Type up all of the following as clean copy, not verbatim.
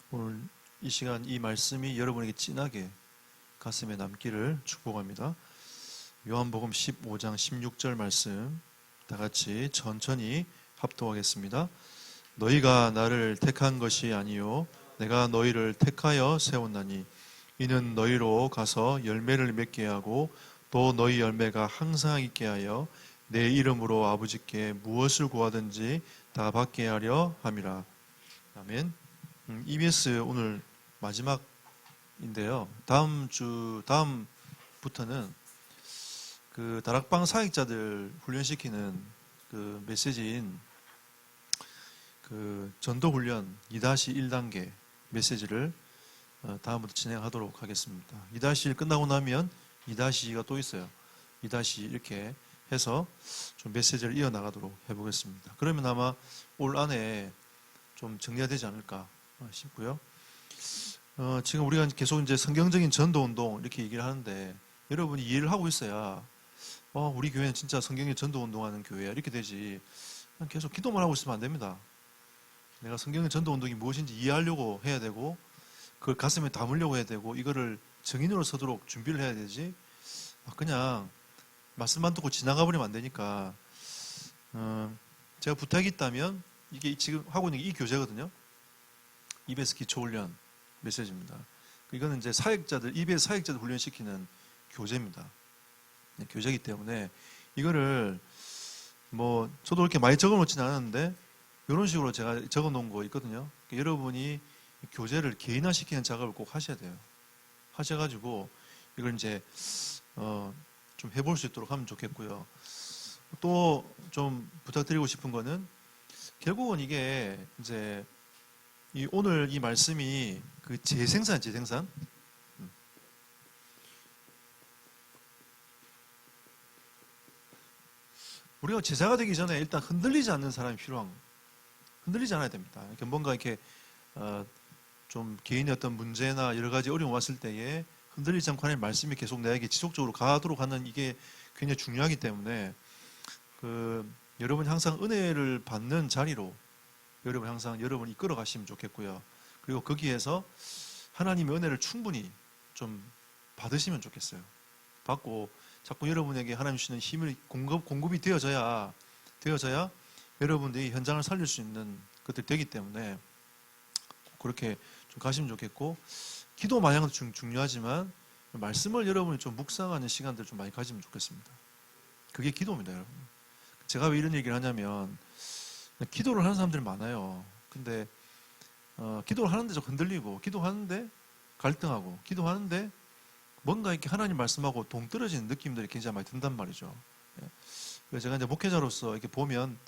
오늘 이 시간 이 말씀이 여러분에게 진하게 가슴에 남기를 축복합니다. 요한복음 15장 16절 말씀 다 같이 천천히 합독하겠습니다. 너희가 나를 택한 것이 아니요 내가 너희를 택하여 세웠나니 이는 너희로 가서 열매를 맺게 하고 또 너희 열매가 항상 있게 하여 내 이름으로 아버지께 무엇을 구하든지 다 받게 하려 함이라. 아멘. EBS 오늘 마지막인데요. 다음부터는 그 다락방 사역자들 훈련시키는 그 메시지인 그 전도훈련 2-1단계 메시지를 다음부터 진행하도록 하겠습니다. 2-1 끝나고 나면 2-2가 또 있어요. 2- 이렇게 해서 좀 메시지를 이어나가도록 해보겠습니다. 그러면 아마 올 안에 좀 정리가 되지 않을까 싶고요. 지금 우리가 계속 이제 성경적인 전도운동 이렇게 얘기를 하는데 여러분이 이해를 하고 있어야 우리 교회는 진짜 성경의 전도운동하는 교회야 이렇게 되지. 계속 기도만 하고 있으면 안 됩니다. 내가 성경의 전도운동이 무엇인지 이해하려고 해야 되고 그걸 가슴에 담으려고 해야 되고 이거를 증인으로 서도록 준비를 해야 되지. 그냥 말씀만 듣고 지나가 버리면 안 되니까 제가 부탁이 있다면 이게 지금 하고 있는 게 이 교재거든요. EBS 기초훈련 메시지입니다. 이거는 이제 EBS 사역자들 훈련시키는 교재입니다. 교재이기 때문에 이거를 저도 그렇게 많이 적어 놓지는 않았는데 이런 식으로 제가 적어 놓은 거 있거든요. 그러니까 여러분이 교재를 개인화시키는 작업을 꼭 하셔야 돼요. 하셔가지고 이걸 이제 좀 해볼 수 있도록 하면 좋겠고요. 또 좀 부탁드리고 싶은 거는 결국은 이게 이제 오늘 이 말씀이 그 재생산. 우리가 제자가 되기 전에 일단 흔들리지 않는 사람이 흔들리지 않아야 됩니다. 이렇게 뭔가 이렇게 좀 개인의 어떤 문제나 여러 가지 어려움 왔을 때에 흔들리지 않고 하나님의 말씀이 계속 나에게 지속적으로 가도록 하는 이게 굉장히 중요하기 때문에 여러분이 항상 은혜를 받는 자리로 여러분이 이끌어 가시면 좋겠고요. 그리고 거기에서 하나님의 은혜를 충분히 좀 받으시면 좋겠어요. 받고 자꾸 여러분에게 하나님 주시는 힘을 공급이 되어져야 여러분들이 현장을 살릴 수 있는 것들이 되기 때문에 그렇게 좀 가시면 좋겠고, 기도 마냥도 중요하지만 말씀을 여러분이 좀 묵상하는 시간들 좀 많이 가지면 좋겠습니다. 그게 기도입니다, 여러분. 제가 왜 이런 얘기를 하냐면 기도를 하는 사람들이 많아요. 근데 기도를 하는데 좀 흔들리고, 기도하는데 갈등하고, 기도하는데 뭔가 이렇게 하나님 말씀하고 동떨어지는 느낌들이 굉장히 많이 든단 말이죠. 그래서 제가 이제 목회자로서 이렇게 보면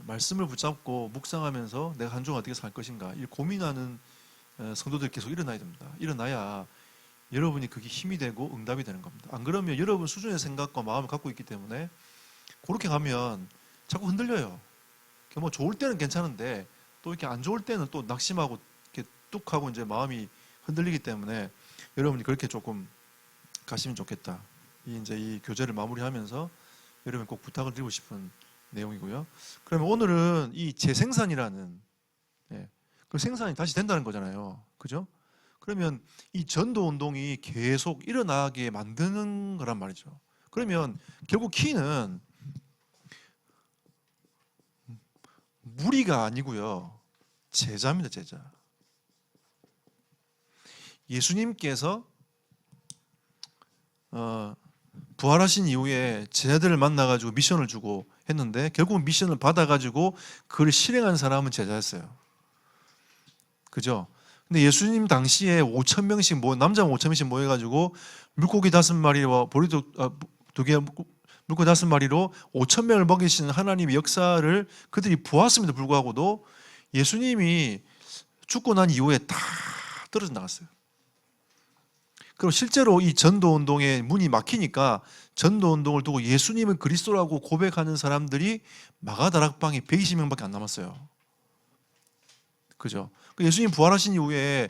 말씀을 붙잡고 묵상하면서 내가 한 주간 어떻게 살 것인가 이 고민하는 성도들이 계속 일어나야 됩니다. 일어나야 여러분이 그게 힘이 되고 응답이 되는 겁니다. 안 그러면 여러분 수준의 생각과 마음을 갖고 있기 때문에 그렇게 가면 자꾸 흔들려요. 좋을 때는 괜찮은데 또 이렇게 안 좋을 때는 또 낙심하고 이렇게 뚝 하고 이제 마음이 흔들리기 때문에 여러분이 그렇게 조금 가시면 좋겠다. 이 교재를 마무리하면서 여러분 꼭 부탁을 드리고 싶은 내용이고요. 그러면 오늘은 이 재생산이라는 그 생산이 다시 된다는 거잖아요. 그죠? 그러면 이 전도 운동이 계속 일어나게 만드는 거란 말이죠. 그러면 결국 키는 무리가 아니고요. 제자입니다, 제자. 예수님께서 부활하신 이후에 제자들을 만나가지고 미션을 주고 했는데 결국은 미션을 받아가지고 그걸 실행한 사람은 제자였어요. 그죠? 근데 예수님 당시에 5,000명씩 남자 5,000명씩 모여가지고 물고기 5마리와 보리도 2개 물고기 5마리로 5,000명을 먹이시는 하나님의 역사를 그들이 보았음에도 불구하고도 예수님이 죽고 난 이후에 다 떨어져 나갔어요. 그럼 실제로 이 전도운동의 문이 막히니까 전도운동을 두고 예수님은 그리스도라고 고백하는 사람들이 마가다락방에 120명밖에 안 남았어요. 그죠? 예수님 부활하신 이후에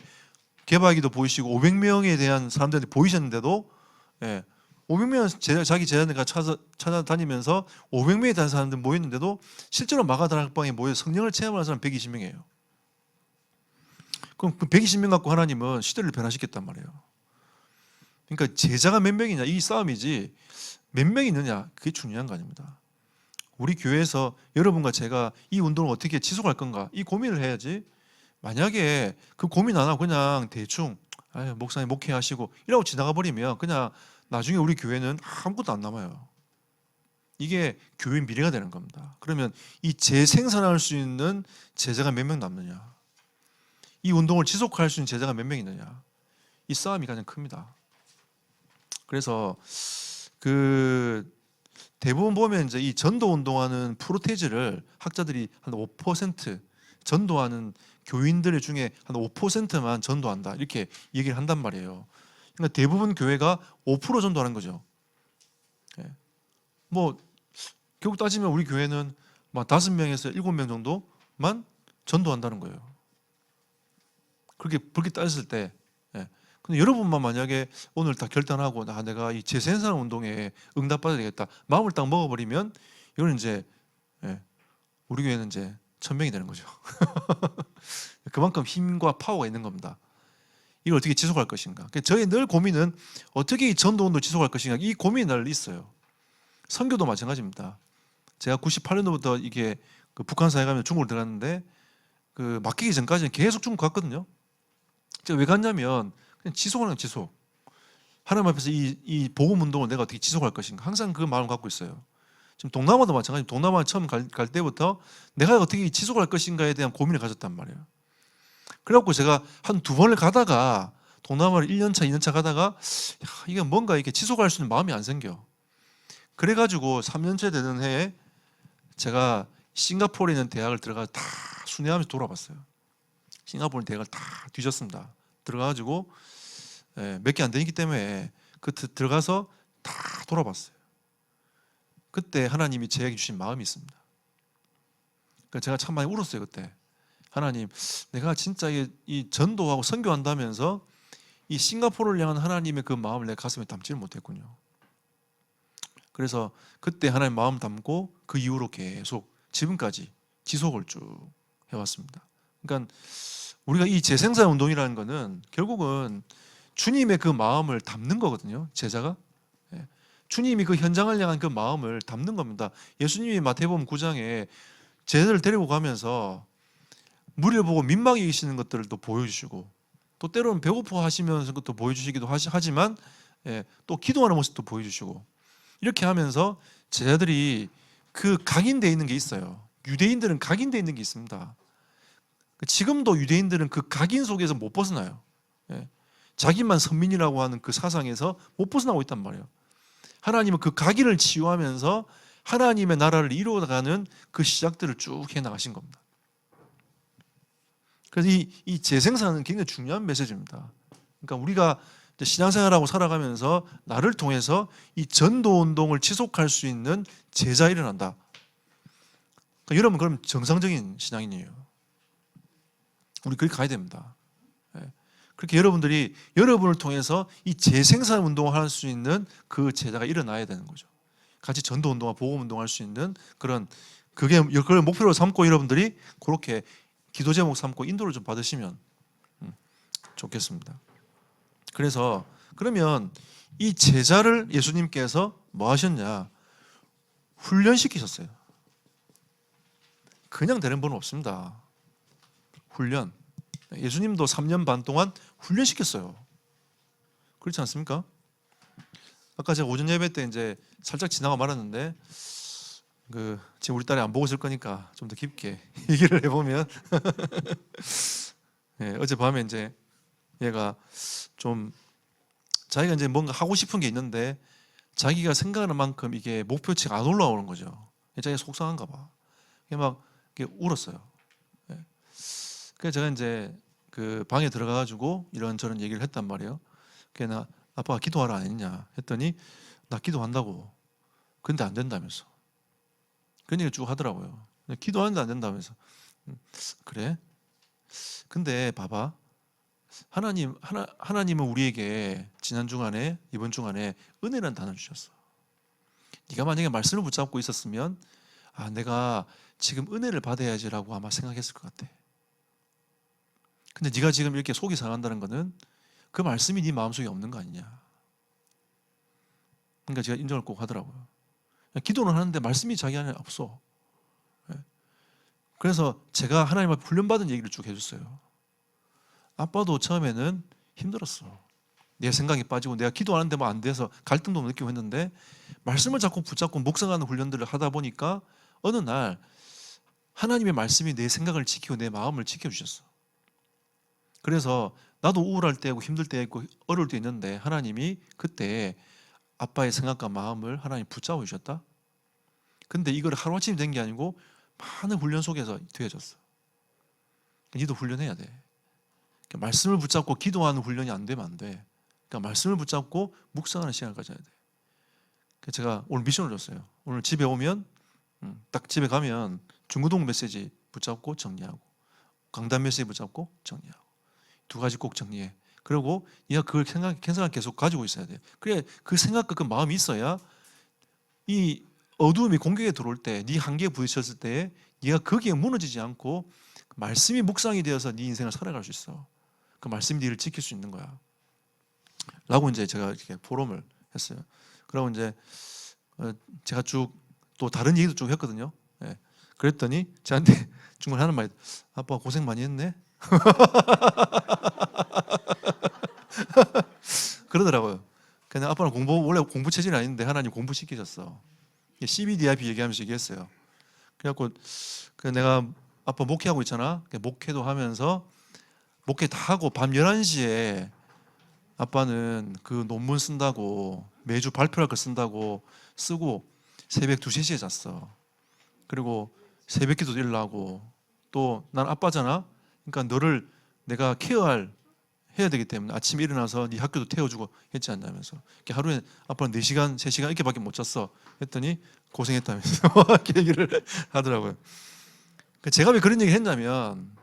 개바기도 보이시고 500명에 대한 사람들한테 보이셨는데도 500명 자기 제자들과 찾아다니면서 500명에 대한 사람들 모였는데도 실제로 마가다락방에 모여 성령을 체험하는 사람 120명이에요. 그럼 그 120명 갖고 하나님은 시대를 변화시켰단 말이에요. 그러니까 제자가 몇 명이냐 이 싸움이지 몇 명이 있느냐 그게 중요한 거 아닙니다. 우리 교회에서 여러분과 제가 이 운동을 어떻게 지속할 건가 이 고민을 해야지. 만약에 그 고민 안 하고 그냥 대충 목사님 목회하시고 이러고 지나가 버리면 그냥 나중에 우리 교회는 아무것도 안 남아요. 이게 교회 미래가 되는 겁니다. 그러면 이 재생산할 수 있는 제자가 몇 명 남느냐, 이 운동을 지속할 수 있는 제자가 몇 명 있느냐, 이 싸움이 가장 큽니다. 그래서 그 대부분 보면 이제 이 전도 운동하는 프로테이지를 학자들이 한 5% 전도하는 교인들 중에 한 5%만 전도한다 이렇게 얘기를 한단 말이에요. 그러니까 대부분 교회가 5% 전도하는 거죠. 뭐 결국 따지면 우리 교회는 막 5명에서 7명 정도만 전도한다는 거예요. 그렇게 따졌을 때, 근데 여러분만 만약에 오늘 다 결단하고 내가 이 재생산 운동에 응답받아야 되겠다 마음을 딱 먹어버리면 이거는 이제 우리 교회는 이제 1000명이 되는 거죠. 그만큼 힘과 파워가 있는 겁니다. 이걸 어떻게 지속할 것인가. 저희 늘 고민은 어떻게 이 전도운동 지속할 것인가. 이 고민이 늘 있어요. 선교도 마찬가지입니다. 제가 98년도부터 이게 그 북한사에 가면 중국을 들어갔는데 그 맡기기 전까지는 계속 중국 갔거든요. 제가 왜 갔냐면 그냥 지속하는 지속. 하나님 앞에서 이 복음 운동을 내가 어떻게 지속할 것인가. 항상 그 마음을 갖고 있어요. 지금 동남아도 마찬가지. 동남아 처음 갈 때부터 내가 어떻게 지속할 것인가에 대한 고민을 가졌단 말이에요. 그래갖고 제가 한 2번을 가다가 동남아를 1년차, 2년차 가다가 이게 뭔가 이렇게 지속할 수 있는 마음이 안 생겨. 그래가지고 3년째 되는 해에 제가 싱가포르에 있는 대학을 들어가서 다 순회하면서 돌아봤어요. 싱가포르 대학을 다 뒤졌습니다. 들어가가지고 몇 개 안 되기 때문에 들어가서 다 돌아봤어요. 그때 하나님이 저에게 주신 마음이 있습니다. 그러니까 제가 참 많이 울었어요. 그때 하나님, 내가 진짜 이 전도하고 선교한다면서 이 싱가포르를 향한 하나님의 그 마음을 내 가슴에 담지를 못했군요. 그래서 그때 하나님 마음 담고 그 이후로 계속 지금까지 지속을 쭉 해왔습니다. 그러니까 우리가 이 재생산 운동이라는 거는 결국은 주님의 그 마음을 담는 거거든요. 제자가 주님이 그 현장을 향한 그 마음을 담는 겁니다. 예수님이 마태복음 9장에 제자들을 데리고 가면서 무리를 보고 민망히 계시는 것들을 또 보여주시고 또 때로는 배고파 하시면서 또 보여주시기도 하지만 또 기도하는 모습도 보여주시고 이렇게 하면서 제자들이 그 각인되어 있는 게 있어요. 유대인들은 각인되어 있는 게 있습니다. 지금도 유대인들은 그 각인 속에서 못 벗어나요. 자기만 선민이라고 하는 그 사상에서 못 벗어나고 있단 말이에요. 하나님은 그 각인을 치유하면서 하나님의 나라를 이루어가는 그 시작들을 쭉 해나가신 겁니다. 그래서 이 재생산은 굉장히 중요한 메시지입니다. 그러니까 우리가 신앙생활하고 살아가면서 나를 통해서 이 전도운동을 지속할 수 있는 제자 일어난다. 그러니까 여러분 그럼 정상적인 신앙인이에요. 우리 그렇게 가야 됩니다. 그렇게 여러분들이 여러분을 통해서 이 재생산 운동을 할 수 있는 그 제자가 일어나야 되는 거죠. 같이 전도운동과 복음운동을 할 수 있는 그걸 목표로 삼고 여러분들이 그렇게 기도 제목 삼고 인도를 좀 받으시면 좋겠습니다. 그래서 그러면 이 제자를 예수님께서 뭐 하셨냐? 훈련시키셨어요. 그냥 되는 분은 없습니다. 훈련. 예수님도 3년 반 동안 훈련시켰어요. 그렇지 않습니까? 아까 제가 오전 예배 때 이제 살짝 지나가 말았는데 지금 우리 딸이 안 보고 있을 거니까 좀 더 깊게 얘기를 해보면 어젯밤에 이제 얘가 좀 자기가 이제 뭔가 하고 싶은 게 있는데 자기가 생각하는 만큼 이게 목표치가 안 올라오는 거죠. 자기가 속상한가 봐. 막 이렇게 울었어요. 그래서 제가 이제 그 방에 들어가가지고 이런저런 얘기를 했단 말이에요. 그래서 아빠가 기도하라 안 했냐 했더니 나 기도한다고. 근데 안 된다면서. 그런 얘기 쭉 하더라고요. 기도하는데 안 된다면서. 그래? 근데 봐봐. 하나님은 우리에게 지난 주간에 이번 주간에 은혜라는 단어를 주셨어. 네가 만약에 말씀을 붙잡고 있었으면 내가 지금 은혜를 받아야지라고 아마 생각했을 것 같아. 근데 네가 지금 이렇게 속이 상한다는 거는 그 말씀이 네 마음속에 없는 거 아니냐. 그러니까 제가 인정을 꼭 하더라고요. 기도는 하는데 말씀이 자기 안에 없어. 그래서 제가 하나님 앞에 훈련받은 얘기를 쭉 해줬어요. 아빠도 처음에는 힘들었어. 내 생각이 빠지고 내가 기도하는데 뭐 안 돼서 갈등도 느끼고 했는데 말씀을 자꾸 붙잡고 묵상하는 훈련들을 하다 보니까 어느 날 하나님의 말씀이 내 생각을 지키고 내 마음을 지켜주셨어. 그래서 나도 우울할 때 있고 힘들 때 있고 어려울 때 있는데 하나님이 그때 아빠의 생각과 마음을 하나님 붙잡아 주셨다. 근데 이걸 하루아침에 된 게 아니고 많은 훈련 속에서 되어졌어. 니도 훈련해야 돼. 그러니까 말씀을 붙잡고 기도하는 훈련이 안 되면 안 돼. 그러니까 말씀을 붙잡고 묵상하는 시간을 가져야 돼. 그래서 제가 오늘 미션을 줬어요. 오늘 집에 오면 딱 집에 가면 중고등 메시지 붙잡고 정리하고 강단 메시지 붙잡고 정리하고 두 가지 꼭 정리해. 그리고 네가 그걸 생각을 계속 가지고 있어야 돼. 그래 그 생각과 그 마음이 있어야 이 어두움이 공격에 들어올 때, 네 한계에 부딪혔을 때 네가 거기에 무너지지 않고 말씀이 묵상이 되어서 네 인생을 살아갈 수 있어. 그 말씀이 네를 지킬 수 있는 거야. 라고 이제 제가 이렇게 포럼을 했어요. 그리고 이제 제가 쭉 또 다른 얘기도 쭉 했거든요. 예. 그랬더니 저한테 중간에 하는 말이 아빠 고생 많이 했네. 그러더라고요. 그냥 아빠는 원래 공부 체질이 아닌데 하나님 공부 시키셨어. CBDIP 얘기하면서 얘기했어요. 그래갖고 내가 아빠 목회하고 있잖아. 목회도 하면서 목회 다 하고 밤 11시에 아빠는 그 논문 쓴다고 매주 발표할 거 쓴다고 쓰고 새벽 2, 3시에 잤어. 그리고 새벽 기도도 일어나고 또 난 아빠잖아. 그러니까 너를 내가 해야 되기 때문에 아침에 일어나서 네 학교도 태워주고 했지 않냐면서 하루에 아빠는 4시간, 3시간 이렇게밖에 못 잤어. 했더니 고생했다면서 이렇게 얘기를 하더라고요. 제가 왜 그런 얘기를 했냐면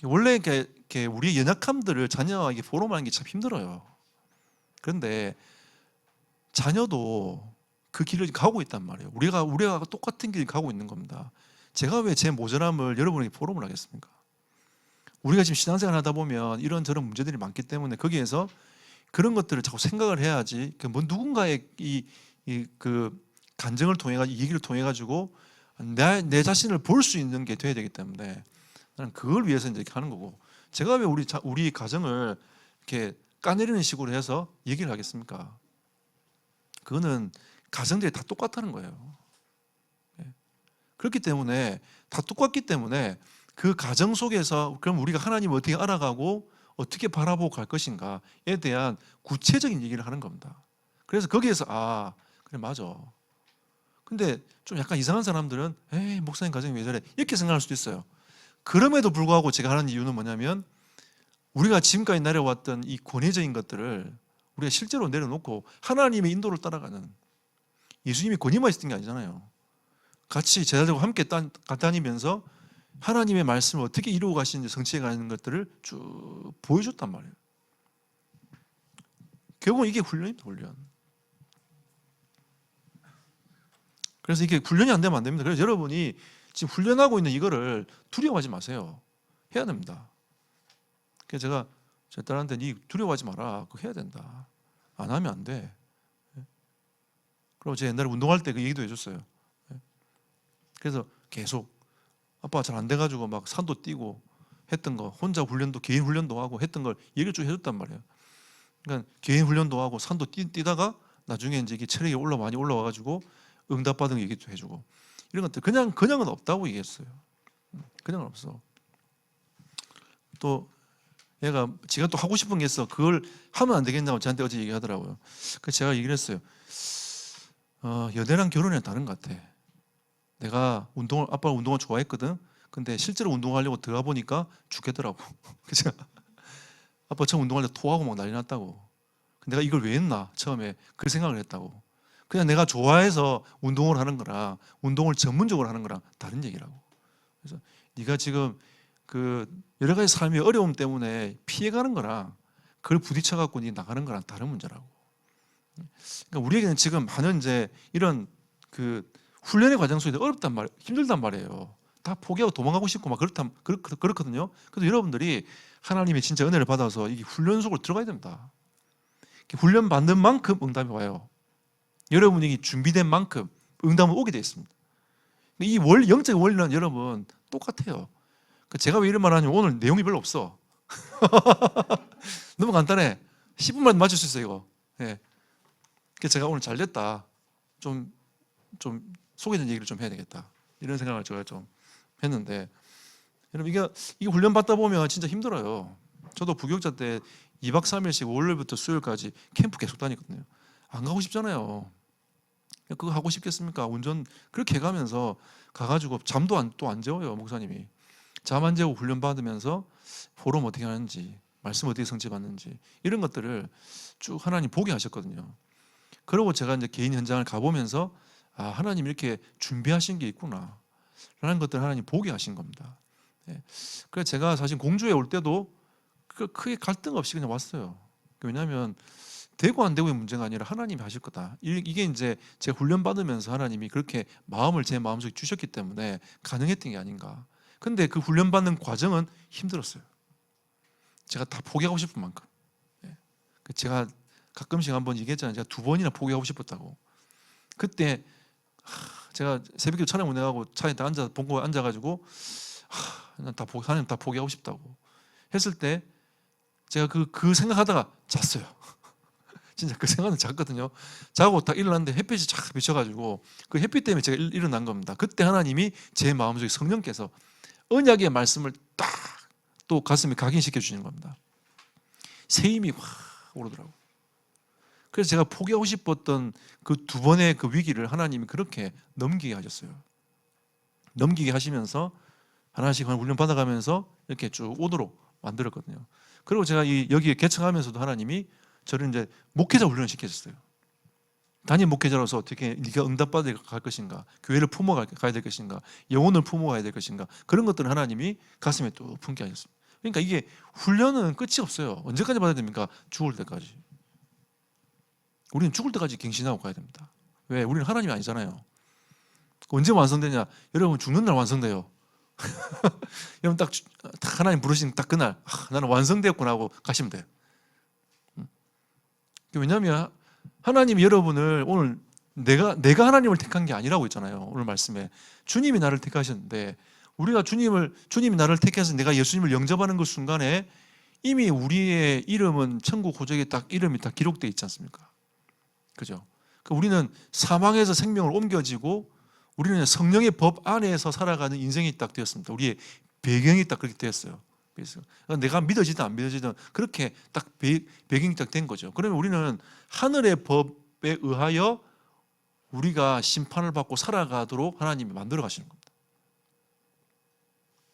원래 이렇게 우리의 연약함들을 자녀에게 포럼하는 게 참 힘들어요. 그런데 자녀도 그 길을 가고 있단 말이에요. 우리가 똑같은 길을 가고 있는 겁니다. 제가 왜 제 모자람을 여러분에게 포럼을 하겠습니까? 우리가 지금 신앙생활 하다 보면 이런저런 문제들이 많기 때문에 거기에서 그런 것들을 자꾸 생각을 해야지. 뭐 누군가의 그 간증을 통해 가지고 얘기를 통해 가지고 내 자신을 볼 수 있는 게 돼야 되기 때문에 나는 그걸 위해서 이제 이렇게 하는 거고. 제가 왜 우리 가정을 이렇게 까내리는 식으로 해서 얘기를 하겠습니까? 그거는 가정들이 다 똑같다는 거예요. 그렇기 때문에 다 똑같기 때문에 그 가정 속에서 그럼 우리가 하나님을 어떻게 알아가고 어떻게 바라보고 갈 것인가에 대한 구체적인 얘기를 하는 겁니다. 그래서 거기에서 그래 맞아. 근데 좀 약간 이상한 사람들은 에이 목사님 가정이 왜 저래 이렇게 생각할 수도 있어요. 그럼에도 불구하고 제가 하는 이유는 뭐냐면 우리가 지금까지 내려왔던 이 권위적인 것들을 우리가 실제로 내려놓고 하나님의 인도를 따라가는 예수님이 권위만 있었던 게 아니잖아요. 같이 제자들과 함께 다니면서 하나님의 말씀을 어떻게 이루어 가시는지 성취해 가는 것들을 쭉 보여줬단 말이에요. 결국은 이게 훈련입니다. 훈련. 그래서 이게 훈련이 안 되면 안 됩니다. 그래서 여러분이 지금 훈련하고 있는 이거를 두려워하지 마세요. 해야 됩니다. 그래서 제가 제 딸한테 니 두려워하지 마라. 그거 해야 된다. 안 하면 안 돼. 그리고 제가 옛날에 운동할 때 그 얘기도 해줬어요. 그래서 계속 아빠가 잘 안 돼가지고 막 산도 뛰고 했던 거 혼자 훈련도 개인 훈련도 하고 했던 걸 얘기를 쭉 해줬단 말이에요. 그러니까 개인 훈련도 하고 산도 뛰다가 나중에 이제 이게 체력이 많이 올라와가지고 응답받은 얘기도 해주고 이런 것들 그냥은 없다고 얘기했어요. 그냥은 없어. 또 얘가 지가 또 하고 싶은 게 있어. 그걸 하면 안 되겠냐고 저한테 어제 얘기하더라고요. 그래서 제가 얘기를 했어요. 연애랑 결혼이랑 다른 것 같아. 내가 아빠가 운동을 좋아했거든. 근데 실제로 운동하려고 들어가 보니까 죽겠더라고. 그래서 아빠 처음 운동할 때 토하고 막 난리 났다고. 내가 이걸 왜 했나 처음에 그 생각을 했다고. 그냥 내가 좋아해서 운동을 하는 거랑 운동을 전문적으로 하는 거랑 다른 얘기라고. 그래서 네가 지금 그 여러 가지 삶의 어려움 때문에 피해가는 거랑 그걸 부딪혀 갖고 네 나가는 거랑 다른 문제라고. 그러니까 우리에게는 지금 많은 이제 이런 그 훈련의 과정 속에서 어렵단 말이에요. 힘들단 말이에요. 다 포기하고 도망가고 싶고 막 그렇거든요. 그래서 여러분들이 하나님의 진짜 은혜를 받아서 이 훈련 속으로 들어가야 됩니다. 훈련 받는 만큼 응답이 와요. 여러분이 준비된 만큼 응답은 오게 되어 있습니다. 이 영적 원리는 여러분 똑같아요. 제가 왜 이런 말 하냐면 오늘 내용이 별로 없어. 너무 간단해. 10분만 맞출 수 있어요, 이거. 예. 그래서 제가 오늘 잘 됐다. 좀 소개된 얘기를 좀 해야 되겠다. 이런 생각을 제가 좀 했는데, 여러분, 이게 훈련 받다 보면 진짜 힘들어요. 저도 부교육자 때 2박 3일씩 월요일부터 수요일까지 캠프 계속 다니거든요. 안 가고 싶잖아요. 그거 하고 싶겠습니까? 운전 그렇게 해가면서 가가지고 잠도 또 안 재워요, 목사님이. 잠 안 재고 훈련 받으면서 포럼 어떻게 하는지, 말씀 어떻게 성취받는지 이런 것들을 쭉 하나님 보게 하셨거든요. 그리고 제가 이제 개인 현장을 가보면서 하나님 이렇게 준비하신 게 있구나 라는 것들을 하나님 보게 하신 겁니다. 그래서 제가 사실 공주에 올 때도 크게 갈등 없이 그냥 왔어요. 왜냐하면 되고 안 되고의 문제가 아니라 하나님이 하실 거다. 이게 이제 제가 훈련 받으면서 하나님이 그렇게 마음을 제 마음속에 주셨기 때문에 가능했던 게 아닌가. 근데 그 훈련 받는 과정은 힘들었어요. 제가 다 포기하고 싶은 만큼. 제가 가끔씩 한번 얘기했잖아요. 제가 2번이나 포기하고 싶었다고. 그때 제가 새벽에 차량 운행하고 차에 딱 본거 앉아가지고 하나님 다 포기하고 싶다고 했을 때 제가 그 생각하다가 잤어요. 진짜 그 생각은 잤거든요. 자고 딱 일어났는데 햇빛이 쫙 비쳐가지고 그 햇빛 때문에 제가 일어난 겁니다. 그때 하나님이 제 마음속에 성령께서 언약의 말씀을 딱 또 가슴에 각인시켜 주시는 겁니다. 새 힘이 확 오르더라고요. 그래서 제가 포기하고 싶었던 그 2번의 그 위기를 하나님이 그렇게 넘기게 하셨어요. 넘기게 하시면서 하나씩 훈련 받아가면서 이렇게 쭉 오도록 만들었거든요. 그리고 제가 여기에 개척하면서도 하나님이 저를 이제 목회자 훈련을 시켜줬어요. 단임 목회자로서 어떻게 네가 응답받아 갈 것인가, 교회를 품어가야 될 것인가, 영혼을 품어가야 될 것인가, 그런 것들을 하나님이 가슴에 또 품게 하셨습니다. 그러니까 이게 훈련은 끝이 없어요. 언제까지 받아야 됩니까? 죽을 때까지. 우리는 죽을 때까지 갱신하고 가야 됩니다. 왜? 우리는 하나님이 아니잖아요. 언제 완성되냐? 여러분 죽는 날 완성돼요. 여러분 딱 하나님 부르신 딱 그날 나는 완성되었구나 하고 가시면 돼요. 왜냐하면 하나님이 여러분을 오늘 내가 하나님을 택한 게 아니라고 했잖아요. 오늘 말씀에 주님이 나를 택하셨는데 우리가 주님이 나를 택해서 내가 예수님을 영접하는 그 순간에 이미 우리의 이름은 천국 호적에 딱 이름이 딱 기록되어 있지 않습니까? 그죠? 우리는 사망에서 생명을 옮겨지고 우리는 성령의 법 안에서 살아가는 인생이 딱 되었습니다. 우리의 배경이 딱 그렇게 되었어요. 그래서 내가 믿어지든 안 믿어지든 그렇게 딱 배경이 딱 된 거죠. 그러면 우리는 하늘의 법에 의하여 우리가 심판을 받고 살아가도록 하나님이 만들어 가시는 겁니다.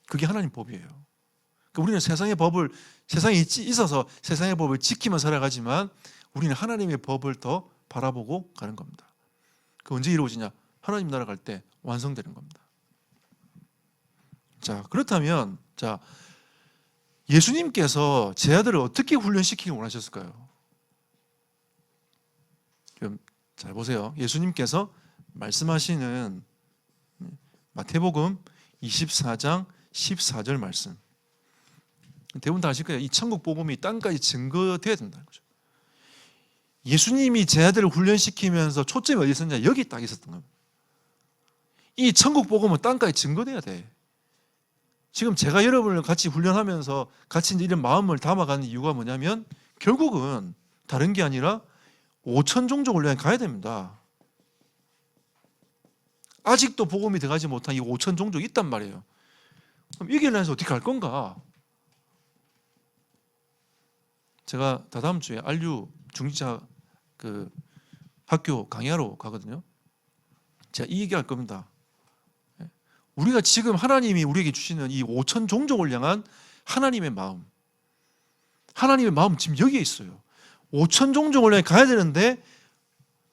그게 하나님 법이에요. 우리는 세상에 있어서 세상의 법을 지키며 살아가지만 우리는 하나님의 법을 더 바라보고 가는 겁니다. 그 언제 이루어지냐? 하나님 나라 갈 때 완성되는 겁니다. 자, 그렇다면 예수님께서 제 아들을 어떻게 훈련시키기 원하셨을까요? 좀 잘 보세요. 예수님께서 말씀하시는 마태복음 24장 14절 말씀. 대부분 다 아실 거예요. 이 천국 복음이 땅까지 증거되어야 된다는 거죠. 예수님이 제 아들을 훈련시키면서 초점이 어디 있었냐? 여기 딱 있었던 겁니다. 이 천국 복음은 땅까지 증거돼야 돼. 지금 제가 여러분을 같이 훈련하면서 같이 이런 마음을 담아가는 이유가 뭐냐면 결국은 다른 게 아니라 5천 종족을 향해 가야 됩니다. 아직도 복음이 들어가지 못한 이 5천 종족이 있단 말이에요. 그럼 이길 위해서 어떻게 갈 건가? 제가 다다음 주에 RU 중지자 그 학교 강의하러 가거든요. 제가 이 얘기할 겁니다. 우리가 지금 하나님이 우리에게 주시는 이 5천 종족을 향한 하나님의 마음 지금 여기에 있어요. 5천 종족을 향해 가야 되는데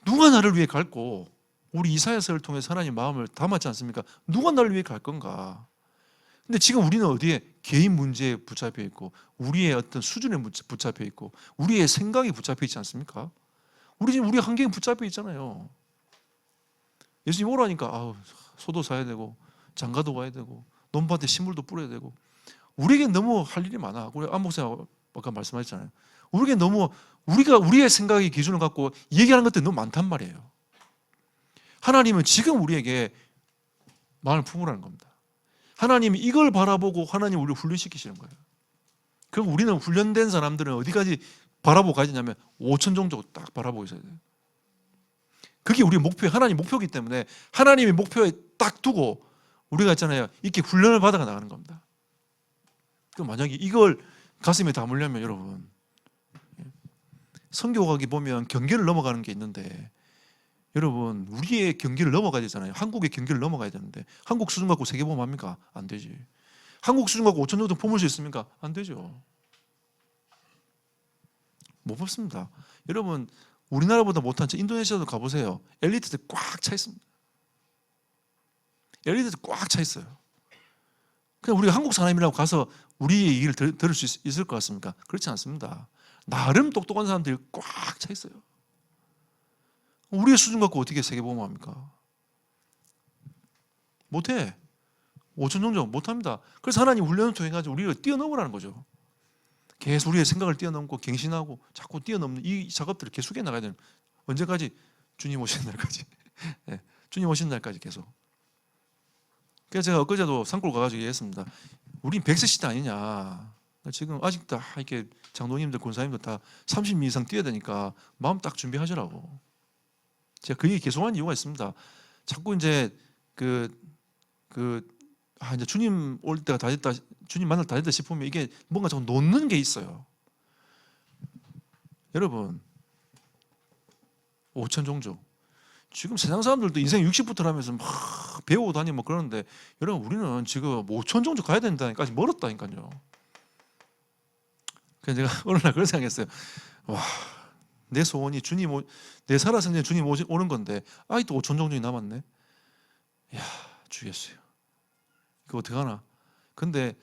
누가 나를 위해 갈고, 우리 이사야서를 통해서 하나님 마음을 담았지 않습니까? 누가 나를 위해 갈 건가? 근데 지금 우리는 어디에? 개인 문제에 붙잡혀 있고 우리의 어떤 수준에 붙잡혀 있고 우리의 생각이 붙잡혀 있지 않습니까? 우리 지금 우리 환경에 붙잡혀 있잖아요. 예수님 오라니까 소도 사야 되고 장가도 가야 되고 논밭에 식물도 뿌려야 되고 우리에게 너무 할 일이 많아. 우리 안 목사님 아까 말씀하셨잖아요. 우리에게 너무 우리의 생각의 기준을 갖고 얘기하는 것들이 너무 많단 말이에요. 하나님은 지금 우리에게 마음을 품으라는 겁니다. 하나님이 이걸 바라보고 하나님 우리를 훈련시키시는 거예요. 그럼 우리는 훈련된 사람들은 어디까지 바라보고 가지냐면 5천 종족 딱 바라보고 있어야 돼요. 그게 우리 목표예요. 하나님 목표이기 때문에 하나님의 목표에 딱 두고 우리가 있잖아요. 이렇게 훈련을 받아가 나가는 겁니다. 그럼 만약에 이걸 가슴에 담으려면 여러분 선교가기 보면 경계를 넘어가는 게 있는데 여러분 우리의 경계를 넘어가야 되잖아요. 한국의 경계를 넘어가야 되는데 한국 수준 갖고 세계보험 합니까? 안 되지. 한국 수준 갖고 5천 정도 품을 수 있습니까? 안 되죠. 못 뽑습니다. 여러분 우리나라보다 못한 저 인도네시아도 가보세요. 엘리트들 꽉 차 있습니다. 엘리트들 꽉 차 있어요. 그냥 우리가 한국 사람이라고 가서 우리의 얘기를 들을 수 있을 것 같습니까? 그렇지 않습니다. 나름 똑똑한 사람들이 꽉 차 있어요. 우리의 수준 갖고 어떻게 세계보험합니까? 못해. 5천 정도 못합니다. 그래서 하나님 훈련을 통해 가지고 우리를 뛰어넘으라는 거죠. 계속 우리의 생각을 뛰어넘고 갱신하고 자꾸 뛰어넘는 이 작업들을 계속해 나가야 되는. 언제까지? 주님 오시는 날까지. 네, 주님 오시는 날까지 계속. 그래서 제가 엊그제도 산골 가가지고 얘기했습니다. 우린 100세 시대 아니냐. 지금 아직 다 이렇게 장로님들 권사님들 다 30미 이상 뛰어야 되니까 마음 딱 준비하시라고. 제가 그 얘기 계속한 이유가 있습니다. 자꾸 이제 이제 주님 올 때가 다 됐다, 주님 만날 다 됐다 싶으면 이게 뭔가 자꾸 놓는 게 있어요. 여러분 5천 종족. 지금 세상 사람들도 인생 60부터 하면서 막 배우고 다니고 그러는데 여러분 우리는 지금 5천 종족 가야 된다니까 아직 멀었다니까요. 그래서 제가 어느 날 그런 생각했어요. 와, 내 소원이 내 살아서 이제 주님 오는 건데 아직도 5천 종족이 남았네. 이야, 주겠어요. 그거 어떡하나. 근데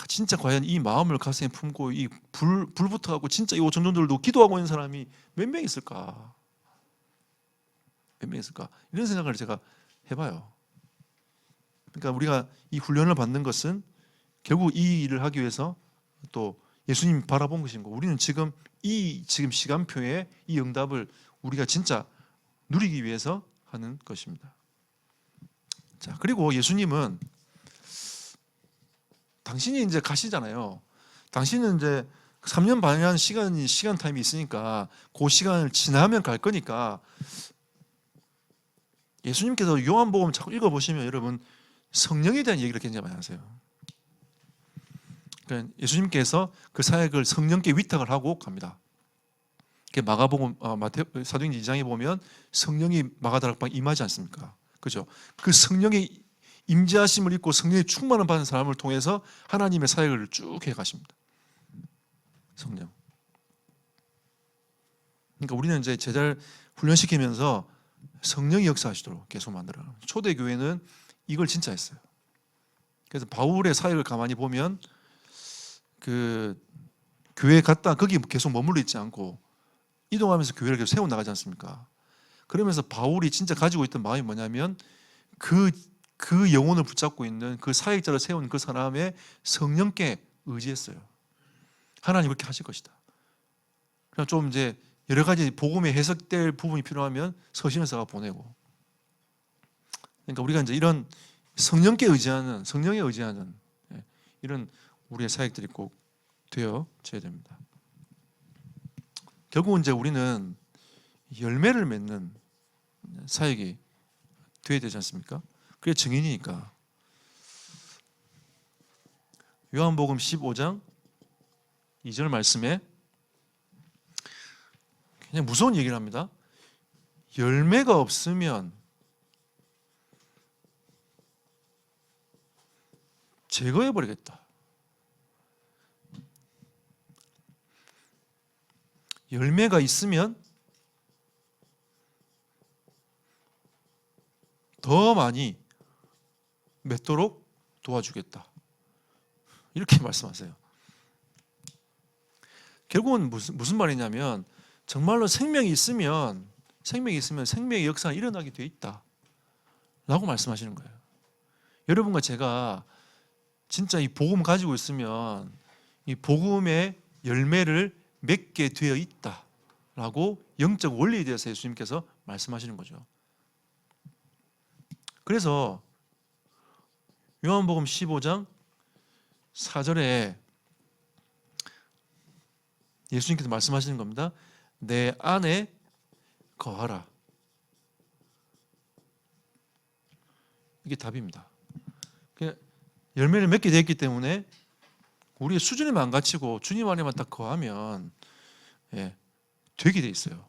진짜 과연 이 마음을 가슴에 품고 이 불부터 하고 진짜 이 5천 종족들도 기도하고 있는 사람이 몇 명 있을까? 몇 명 있을까? 이런 생각을 제가 해봐요. 그러니까 우리가 이 훈련을 받는 것은 결국 이 일을 하기 위해서 또 예수님 바라본 것인 거. 우리는 지금 시간표에 이 응답을 우리가 진짜 누리기 위해서 하는 것입니다. 자, 그리고 예수님은 당신이 이제 가시잖아요. 당신은 이제 3년 반이라는 시간 타임이 있으니까 그 시간을 지나면 갈 거니까 예수님께서 요한복음 자꾸 읽어보시면 여러분 성령에 대한 얘기를 굉장히 많이 하세요. 그러니까 예수님께서 그 사역을 성령께 위탁을 하고 갑니다. 마가복음, 사도행전 2장에 보면 성령이 마가다락방에 임하지 않습니까? 그죠? 그 성령의 임재하심을 입고 성령의 충만을 받은 사람을 통해서 하나님의 사역을 쭉 해가십니다. 성령. 그러니까 우리는 이제 제자를 훈련시키면서 성령이 역사하시도록 계속 만들어요. 초대교회는 이걸 진짜 했어요. 그래서 바울의 사역을 가만히 보면 그 교회에 갔다 거기 계속 머물러 있지 않고 이동하면서 교회를 계속 세워나가지 않습니까? 그러면서 바울이 진짜 가지고 있던 마음이 뭐냐면 그 영혼을 붙잡고 있는 그 사역자를 세운 그 사람의 성령께 의지했어요. 하나님 그렇게 하실 것이다. 그럼 좀 이제 여러 가지 복음에 해석될 부분이 필요하면 서신을 써가 보내고. 그러니까 우리가 이제 이런 성령에 의지하는 이런 우리의 사역들이 꼭 되어져야 됩니다. 결국은 이제 우리는 열매를 맺는 사역이 되어야 되지 않습니까? 그게 증인이니까. 요한복음 15장 2절 말씀에 그냥 무서운 얘기를 합니다. 열매가 없으면 제거해버리겠다. 열매가 있으면 더 많이 맺도록 도와주겠다. 이렇게 말씀하세요. 결국은 무슨 말이냐면 정말로 생명이 있으면 생명의 역사가 일어나게 돼 있다 라고 말씀하시는 거예요. 여러분과 제가 진짜 이 복음 가지고 있으면 이 복음의 열매를 맺게 되어 있다라고 영적 원리에 대해서 예수님께서 말씀하시는 거죠. 그래서 요한복음 15장 4절에 예수님께서 말씀하시는 겁니다. 내 안에 거하라. 이게 답입니다. 열매를 맺게 되었기 때문에 우리의 수준이 안 갖추고 주님 안에만 딱 거하면 되게 돼 있어요.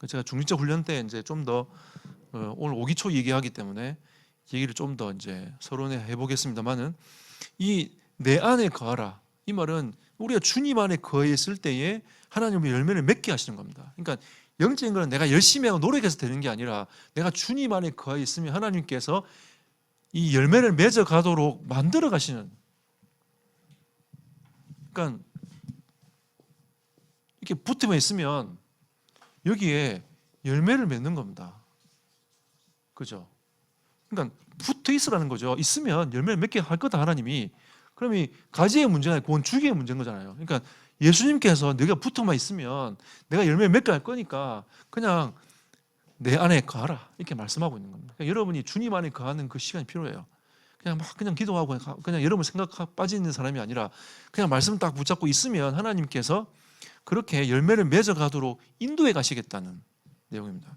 제가 중직자 훈련 때 이제 좀 더 오늘 오기초 얘기하기 때문에 얘기를 좀 더 이제 서론에 해보겠습니다만은 이 내 안에 거하라 이 말은 우리가 주님 안에 거해 있을 때에 하나님의 열매를 맺게 하시는 겁니다. 그러니까 영적인 것은 내가 열심히 하고 노력해서 되는 게 아니라 내가 주님 안에 거해 있으면 하나님께서 이 열매를 맺어 가도록 만들어 가시는. 그러니까 이렇게 붙으면 있으면 여기에 열매를 맺는 겁니다. 그죠? 그러니까 붙어 있으라는 거죠. 있으면 열매를 맺게 할 거다 하나님이. 그럼 이 가지의 문제가 아니고 그건 주기의 문제인 거잖아요. 그러니까 예수님께서 내가 붙어만 있으면 내가 열매를 맺게 할 거니까 그냥 내 안에 거하라 이렇게 말씀하고 있는 겁니다. 그러니까 여러분이 주님 안에 거하는 그 시간이 필요해요. 그냥 막 그냥 기도하고 그냥 여러분 생각 빠져 있는 사람이 아니라 그냥 말씀 딱 붙잡고 있으면 하나님께서 그렇게 열매를 맺어 가도록 인도해 가시겠다는 내용입니다.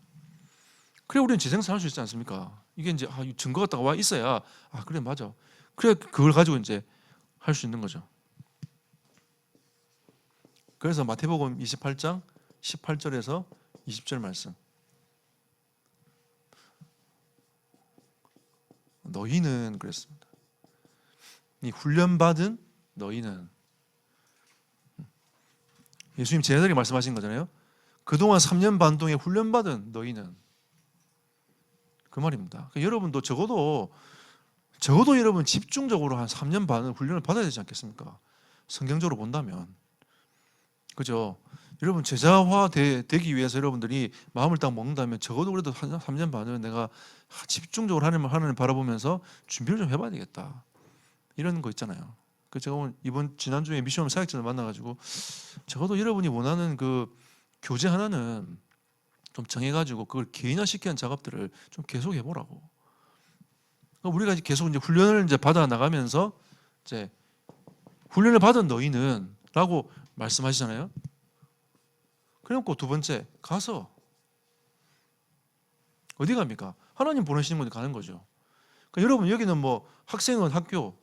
그래 우리는 재생산 할 수 있지 않습니까? 이게 이제 증거가 딱 와 있어야 그래 맞아. 그래 그걸 가지고 이제 할 수 있는 거죠. 그래서 마태복음 28장 18절에서 20절 말씀. 너희는 그랬습니다. 이 훈련받은 너희는 예수님 제자들이 말씀하신 거잖아요. 그동안 3년 반 동안 훈련받은 너희는 그 말입니다. 그러니까 여러분도 적어도 여러분 집중적으로 한 3년 반은 훈련을 받아야 되지 않겠습니까? 성경적으로 본다면. 그죠? 여러분 제자화 되기 위해서 여러분들이 마음을 딱 먹는다면 적어도 그래도 한 3년 반은 내가 집중적으로 하나님을 바라보면서 준비를 좀 해봐야 되겠다. 이런 거 있잖아요. 그 제가 오늘 지난주에 미션 사역자를 만나가지고 적어도 여러분이 원하는 그 교재 하나는 좀 정해가지고 그걸 개인화시키는 작업들을 좀 계속 해보라고. 우리가 계속 이제 훈련을 이제 받아 나가면서 이제 훈련을 받은 너희는라고 말씀하시잖아요. 그래놓고 두 번째 가서 어디 갑니까? 하나님 보내시는 곳에 가는 거죠. 그러니까 여러분 여기는 뭐 학생은 학교,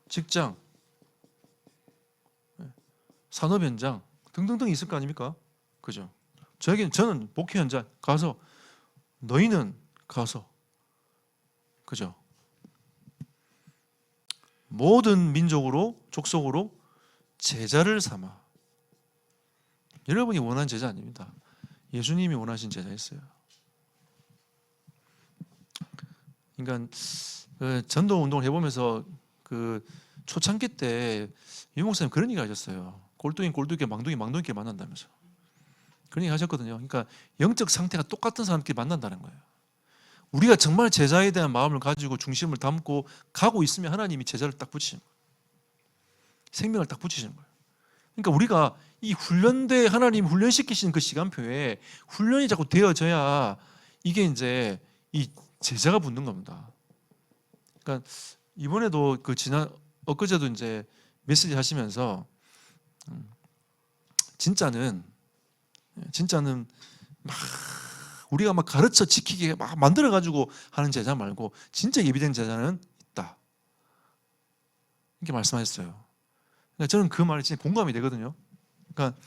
직장, 산업 현장 등등등 있을 거 아닙니까? 그죠? 저는 목회 현장 가서 너희는 가서 그죠? 모든 민족으로 족속으로 제자를 삼아. 여러분이 원하는 제자 아닙니다. 예수님이 원하신 제자였어요. 그러니까 전도 운동을 해보면서 그 초창기 때 유 목사님 그런 얘기 하셨어요. 꼴뚜기 망둥이끼리 만난다면서 그런 얘기 하셨거든요. 그러니까 영적 상태가 똑같은 사람끼리 만난다는 거예요. 우리가 정말 제자에 대한 마음을 가지고 중심을 담고 가고 있으면 하나님이 제자를 딱 붙이시는 거예요. 생명을 딱 붙이시는 거예요. 그러니까 우리가 이 하나님 훈련시키시는 그 시간표에 훈련이 자꾸 되어져야 이게 이제 이 제자가 붙는 겁니다. 그러니까 이번에도 엊그제도 이제 메시지 하시면서 진짜는 막 우리가 막 가르쳐 지키게 막 만들어 가지고 하는 제자 말고 진짜 예비된 제자는 있다. 이렇게 말씀하셨어요. 그러니까 저는 그 말이 진짜 공감이 되거든요. 그러니까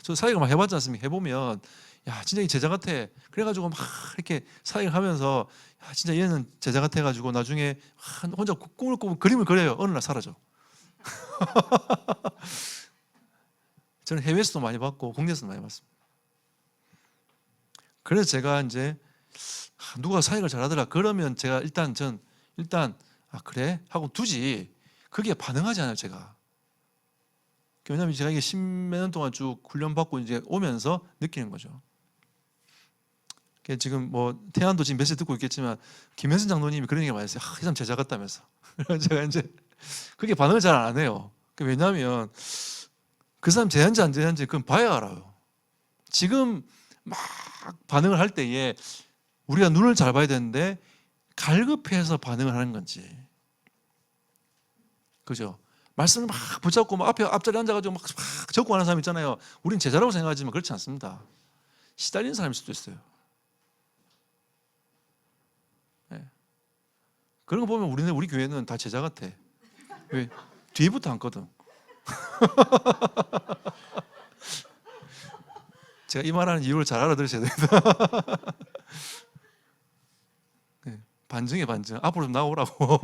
저 사역을 막 해봤지 않습니까? 해보면 야 진짜 이 제자 같아. 그래가지고 막 이렇게 사역을 하면서 야 진짜 얘는 제자 같아가지고 나중에 혼자 꿈을 꾸고 그림을 그려요. 어느 날 사라져. 저는 해외에서도 많이 봤고 국내에서도 많이 봤습니다. 그래서 제가 이제 누가 사역을 잘하더라 그러면 제가 일단 그래 하고 두지. 그게 반응하지 않아요. 제가. 왜냐하면 제가 이게 10몇 년 동안 쭉 훈련받고 이제 오면서 느끼는 거죠. 지금 뭐 태안도 지금 메시지 듣고 있겠지만 김현선 장로님이 그런 얘기 많이 했어요. 이 사람 제자 같다면서. 제가 이제 그게 반응을 잘 안 해요. 왜냐하면 그 사람 제자인지 안 제자인지 그건 봐야 알아요. 지금 막 반응을 할 때에 우리가 눈을 잘 봐야 되는데 갈급해서 반응을 하는 건지, 그죠? 말씀을 막 붙잡고 막 앞자리에 앉아가지고 막 적고 하는 사람 있잖아요. 우린 제자라고 생각하지만 그렇지 않습니다. 시달리는 사람일 수도 있어요. 네. 그런 거 보면 우리 교회는 다 제자 같아. 왜? 뒤부터 앉거든. 제가 이 말하는 이유를 잘 알아들으셔야 됩니다. 네. 반증이에요, 반증. 앞으로 좀 나오라고.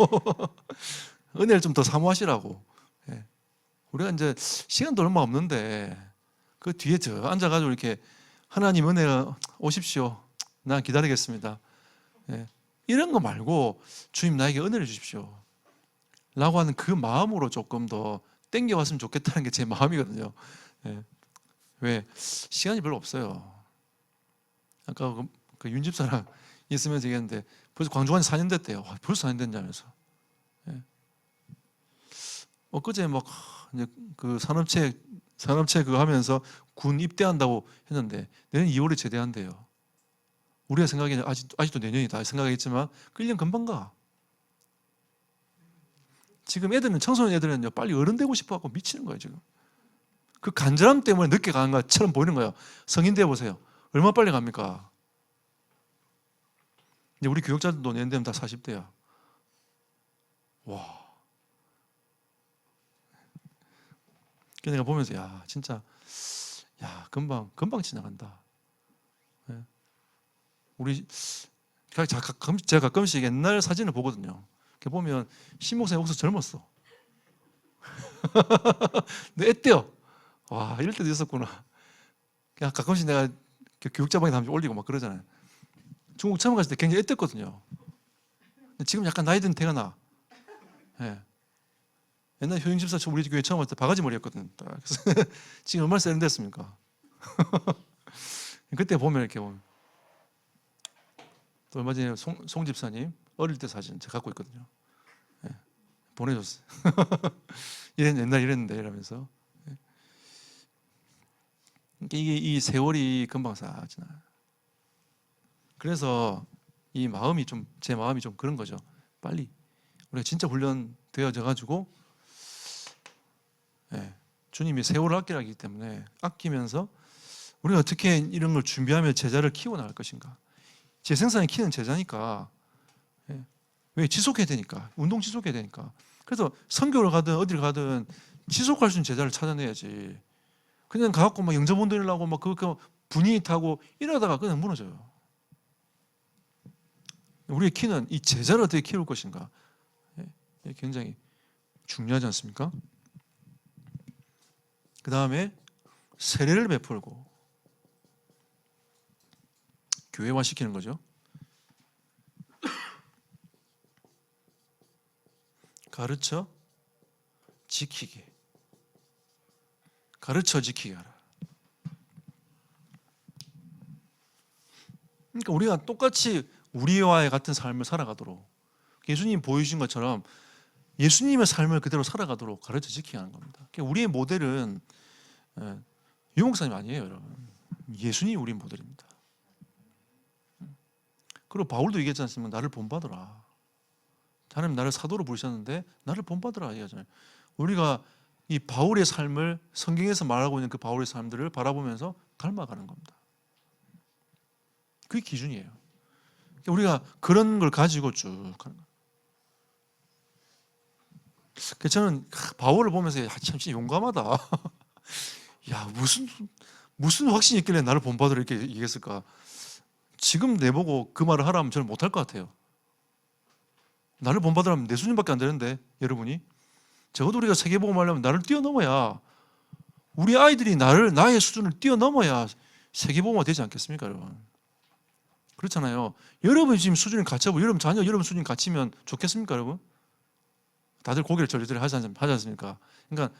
은혜를 좀 더 사모하시라고. 네. 우리가 이제 시간도 얼마 없는데 그 뒤에 저 앉아가지고 이렇게 하나님 은혜가 오십시오. 난 기다리겠습니다. 네. 이런 거 말고 주님 나에게 은혜를 주십시오. 라고 하는 그 마음으로 조금 더 땡겨왔으면 좋겠다는 게 제 마음이거든요. 네. 왜? 시간이 별로 없어요. 아까 그 윤집사랑 있으면서 얘기했는데 벌써 광주관에 4년 됐대요. 벌써 4년 됐냐면서. 네. 엊그제 막 이제 그 산업체 그거 하면서 군 입대한다고 했는데 내년 2월에 제대한대요. 우리가 생각에는 아직도 내년이다 생각했지만 그 1년 금방 가. 지금 청소년 애들은요 빨리 어른 되고 싶어하고 미치는 거예요 지금. 그 간절함 때문에 늦게 가는 것처럼 보이는 거예요. 성인 되어 보세요. 얼마나 빨리 갑니까? 이제 우리 교육자들도 내년 되면 다 40대야. 와. 그래서 내가 보면서 진짜 금방 지나간다. 네. 우리 제가 가끔씩 옛날 사진을 보거든요. 이렇게 보면 신목사님 혹시 젊었어. 근데 애때요. 와, 이럴 때도 있었구나. 그냥 가끔씩 내가 교육자방에 한번 올리고 막 그러잖아요. 중국 처음 갔을 때 굉장히 애땠거든요. 지금 약간 나이 든 태가 나. 네. 옛날 효영집사 우리 교회 처음 왔을 때 바가지 머리였거든. 지금 얼마나 세련됐습니까? 그때 보면 이렇게 보면 또 얼마 전에 송 집사님 어릴 때 사진 제가 갖고 있거든요. 네. 보내줬어요. 옛날 이랬는데 이러면서. 네. 이게 이 세월이 금방 싹 지나. 그래서 제 마음이 좀 그런 거죠. 빨리 우리가 진짜 훈련되어져 가지고 주님이 세월을 아끼라기 때문에 아끼면서 우리가 어떻게 이런 걸 준비하며 제자를 키워나갈 것인가. 제 생산을 키우는 제자니까. 왜? 지속해야 되니까. 운동 지속해야 되니까. 그래서 선교를 가든 어디를 가든 지속할 수 있는 제자를 찾아내야지. 그냥 가갖고 막 영접 운동이라고 막 그거 분위기 타고 이러다가 그냥 무너져요. 우리의 키는 이 제자를 어떻게 키울 것인가. 굉장히 중요하지 않습니까? 그 다음에 세례를 베풀고 교회화시키는 거죠. 가르쳐 지키게. 가르쳐 지키게 하라. 그러니까 우리가 똑같이 우리와의 같은 삶을 살아가도록 예수님 보여주신 것처럼 예수님의 삶을 그대로 살아가도록 가르쳐 지키게 하는 겁니다. 그러니까 우리의 모델은 유목사님 아니에요, 여러분. 예수님이 우리 모델입니다. 그리고 바울도 얘기했지 않습니까? 나를 본받으라. 하나님 나를 사도로 부르셨는데 나를 본받으라 얘기하잖아요. 우리가 이 바울의 삶을 성경에서 말하고 있는 그 바울의 삶들을 바라보면서 닮아가는 겁니다. 그게 기준이에요. 그러니까 우리가 그런 걸 가지고 쭉 하는 거예요. 그래서 저는 바울을 보면서 참 진짜 용감하다. 야, 무슨 확신이 있길래 나를 본받으라 이렇게 얘기했을까? 지금 내보고 그 말을 하라면 저는 못할 것 같아요. 나를 본받으라면 내 수준밖에 안 되는데, 여러분이. 적어도 우리가 세계복음 하려면 나를 뛰어넘어야, 우리 아이들이 나의 수준을 뛰어넘어야 세계복음화 되지 않겠습니까, 여러분? 그렇잖아요. 여러분이 지금 수준을 갖춰보고 여러분 자녀 여러분 수준이 갖추면 좋겠습니까, 여러분? 다들 고개를 저리저리 하지 않습니까? 그러니까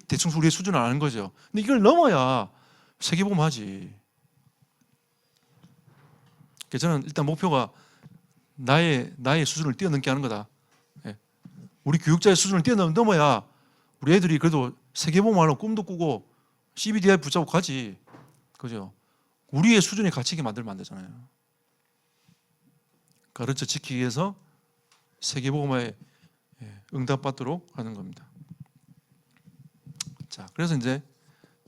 대충 우리의 수준을 아는 거죠. 근데 이걸 넘어야 세계복음 하지. 저는 일단 목표가 나의 수준을 뛰어넘게 하는 거다. 예. 우리 교육자의 수준을 뛰어넘어야 우리 애들이 그래도 세계보험하려고 꿈도 꾸고 CBDI 붙잡고 가지. 그죠? 우리의 수준에 갇히게 만들면 안 되잖아요. 가르쳐 지키기 위해서 세계보험에 응답받도록 하는 겁니다. 자, 그래서 이제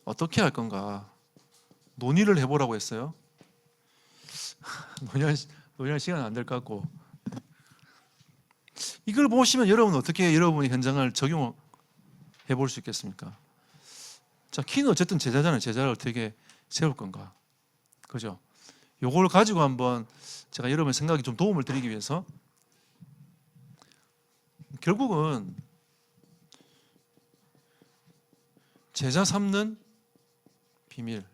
어떻게 할 건가 논의를 해보라고 했어요. 논의할 시간은 안 될 것 같고, 이걸 보시면 여러분 어떻게 여러분이 현장을 적용해 볼 수 있겠습니까? 자, 키는 어쨌든 제자잖아요. 제자를 어떻게 세울 건가, 그죠? 요걸 가지고 한번 제가 여러분의 생각에 좀 도움을 드리기 위해서, 결국은 제자 삼는 비밀.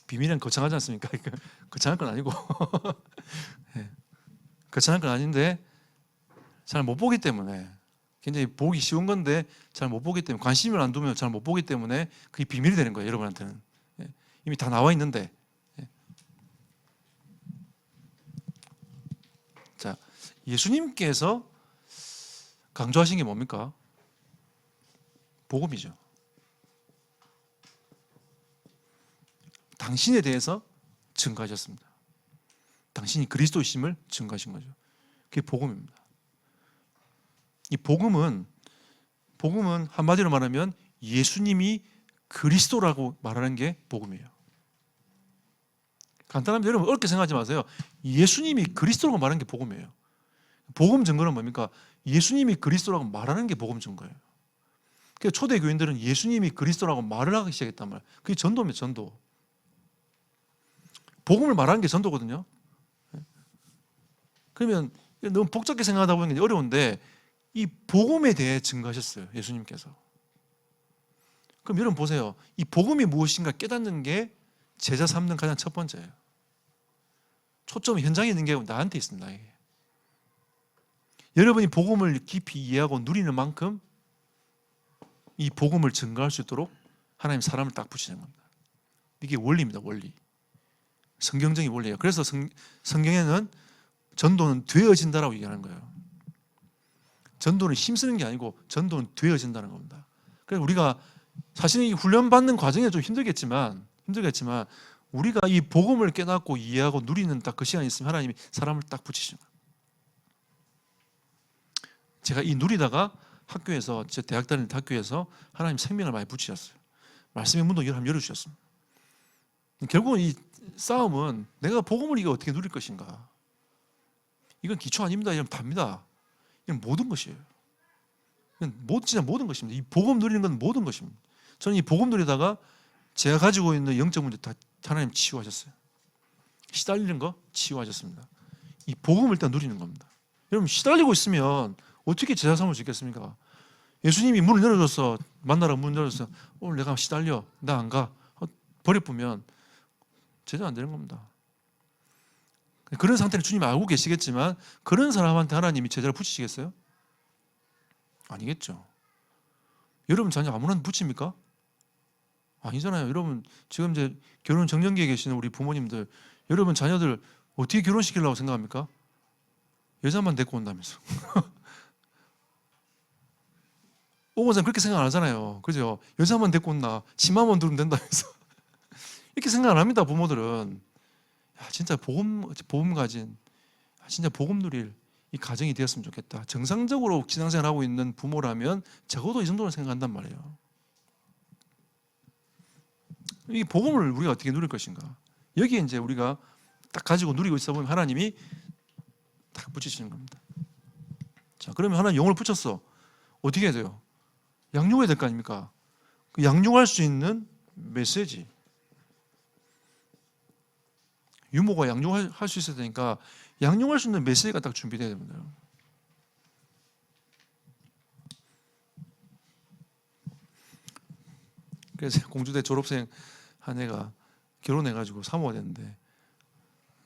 비밀은 거창하지 않습니까? 거창한 건 아니고 네. 거창한 건 아닌데 잘 못 보기 때문에, 굉장히 보기 쉬운 건데 잘 못 보기 때문에, 관심을 안 두면 잘 못 보기 때문에 그게 비밀이 되는 거예요. 여러분한테는 이미 다 나와 있는데. 자, 예수님께서 강조하신 게 뭡니까? 복음이죠. 당신에 대해서 증거하셨습니다. 당신이 그리스도이심을 증거하신 거죠. 그게 복음입니다. 이 복음은 한마디로 말하면 예수님이 그리스도라고 말하는 게 복음이에요. 간단합니다. 여러분 어렵게 생각하지 마세요. 예수님이 그리스도라고 말하는 게 복음이에요. 복음 증거는 뭡니까? 예수님이 그리스도라고 말하는 게 복음 증거예요. 그러니까 초대 교인들은 예수님이 그리스도라고 말을 하기 시작했단 말이에요. 그게 전도입니다. 전도. 복음을 말하는 게 전도거든요. 그러면 너무 복잡하게 생각하다 보면 어려운데, 이 복음에 대해 증거하셨어요. 예수님께서. 그럼 여러분 보세요. 이 복음이 무엇인가 깨닫는 게 제자 삼는 가장 첫 번째예요. 초점이 현장에 있는 게 나한테 있습니다. 나에게. 여러분이 복음을 깊이 이해하고 누리는 만큼 이 복음을 증거할 수 있도록 하나님 사람을 딱 붙이는 겁니다. 이게 원리입니다. 원리. 성경적인 원리예요. 그래서 성경에는 전도는 되어진다라고 얘기하는 거예요. 전도는 힘쓰는 게 아니고 전도는 되어진다는 겁니다. 그래서 우리가 사실은 이 훈련받는 과정이 좀 힘들겠지만 우리가 이 복음을 깨닫고 이해하고 누리는 딱 그 시간이 있으면 하나님이 사람을 딱 붙이시는 거예요. 제가 이 누리다가 학교에서, 제 대학 다닐 때 학교에서 하나님 생명을 많이 붙이셨어요. 말씀의 문도 한번 열어주셨습니다. 결국은 이 싸움은 내가 복음을 이거 어떻게 누릴 것인가. 이건 기초 아닙니다. 이건 답니다. 이건 모든 것이에요. 이건 진짜 모든 것입니다. 이 복음 누리는 건 모든 것입니다. 저는 이 복음 누리다가 제가 가지고 있는 영적 문제 다 하나님 치유하셨어요. 시달리는 거 치유하셨습니다. 이 복음을 일단 누리는 겁니다. 여러분 시달리고 있으면 어떻게 제자 삼을 수 있겠습니까? 예수님이 문을 열어줬어. 만나라고 문을 열어줬어. 오늘 내가 시달려. 나 안 가. 버려보면 제자 안 되는 겁니다. 그런 상태를 주님이 알고 계시겠지만 그런 사람한테 하나님이 제자를 붙이시겠어요? 아니겠죠. 여러분 자녀 아무나 붙입니까? 아니잖아요. 여러분 지금 이제 결혼 정년기에 계시는 우리 부모님들, 여러분 자녀들 어떻게 결혼시키려고 생각합니까? 여자만 데리고 온다면서. 오고선 그렇게 생각 안 하잖아요. 그죠? 여자만 데리고 온나 치마만 두르면 된다면서. 이렇게 생각 안 합니다. 부모들은. 야, 진짜 복음 가진, 진짜 복음 누릴 이 가정이 되었으면 좋겠다. 정상적으로 신앙생활하고 있는 부모라면 적어도 이 정도는 생각한단 말이에요. 이 복음을 우리가 어떻게 누릴 것인가? 여기에 이제 우리가 딱 가지고 누리고 있어 보면 하나님이 딱 붙이시는 겁니다. 자, 그러면 하나님 영을 붙였어. 어떻게 해야 돼요? 양육해야 될 거 아닙니까? 그 양육할 수 있는 메시지. 유모가 양육할 수 있어야 되니까 양육할 수 있는 메시지가 딱 준비돼야 됩니다. 그래서 공주대 졸업생 한 애가 결혼해가지고 사모가 됐는데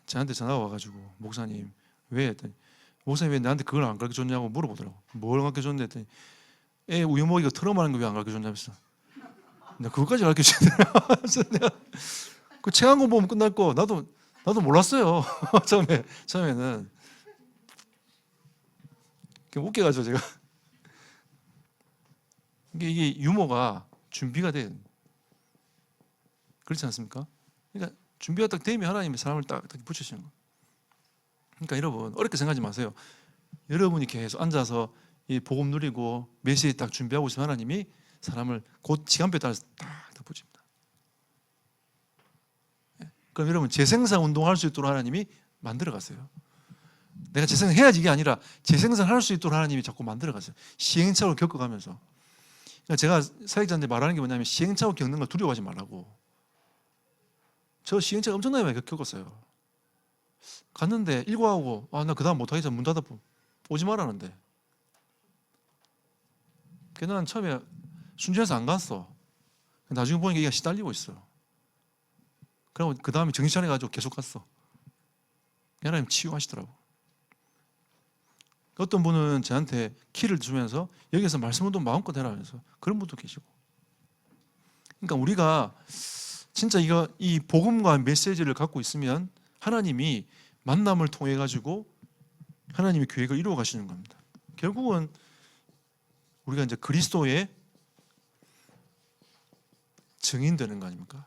저한테 전화가 와가지고 목사님 왜? 했더니 목사님 왜 나한테 그걸 안 가르쳐줬냐고 물어보더라고. 뭘 가르쳐줬는데 했더니 애 우유 먹이가 트라우마라는 거 왜 안 가르쳐줬냐면서. 나 그것까지 가르쳐주더라. 그래서 내가 그 책 한 권 보면 끝날 거 나도 몰랐어요. 처음에는 웃겨가지고 제가 이게 유머가 준비가 돼요. 그렇지 않습니까? 그러니까 준비가 딱 되면 하나님이 사람을 딱 붙이시는 거예요. 그러니까 여러분 어렵게 생각하지 마세요. 여러분이 계속 앉아서 이 복음 누리고 메시지 딱 준비하고 있으면 하나님이 사람을 곧 시간표에 따라서 딱 붙입니다. 그럼 여러분 재생산 운동할 수 있도록 하나님이 만들어 가세요. 내가 재생해야지 이게 아니라 재생산할 수 있도록 하나님이 자꾸 만들어 가세요. 시행착오를 겪어가면서. 그러니까 제가 사역자한테 말하는 게 뭐냐면 시행착오 겪는 걸 두려워하지 말라고. 저 시행착오 엄청나게 많이 겪었어요. 갔는데 일과하고 나 그 다음 못하겠어 문 닫아 오지 말라는데. 그래서 난 처음에 순진해서 안 갔어. 나중에 보니까 이게 시달리고 있어. 그리고 그 다음에 정신 차려가지고 계속 갔어. 하나님 치유하시더라고. 어떤 분은 저한테 키를 주면서 여기서 말씀운동 마음껏 해라면서 그런 분도 계시고. 그러니까 우리가 진짜 이 복음과 메시지를 갖고 있으면 하나님이 만남을 통해 가지고 하나님의 계획을 이루어 가시는 겁니다. 결국은 우리가 이제 그리스도의 증인되는 거 아닙니까?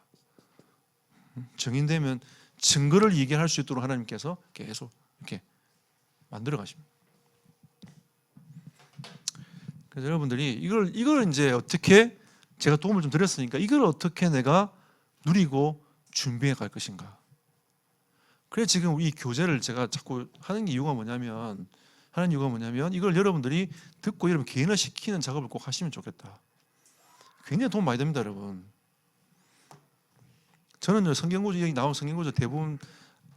증인되면 증거를 얘기할 수 있도록 하나님께서 계속 이렇게 만들어 가십니다. 그래서 여러분들이 이걸 이제 어떻게 제가 도움을 좀 드렸으니까 이걸 어떻게 내가 누리고 준비해 갈 것인가. 그래서 지금 이 교제를 제가 자꾸 하는 이유가 뭐냐면 이걸 여러분들이 듣고 여러분 개인화시키는 작업을 꼭 하시면 좋겠다. 굉장히 도움 많이 됩니다, 여러분. 저는 성경구조 여기 나온 성경구조 대부분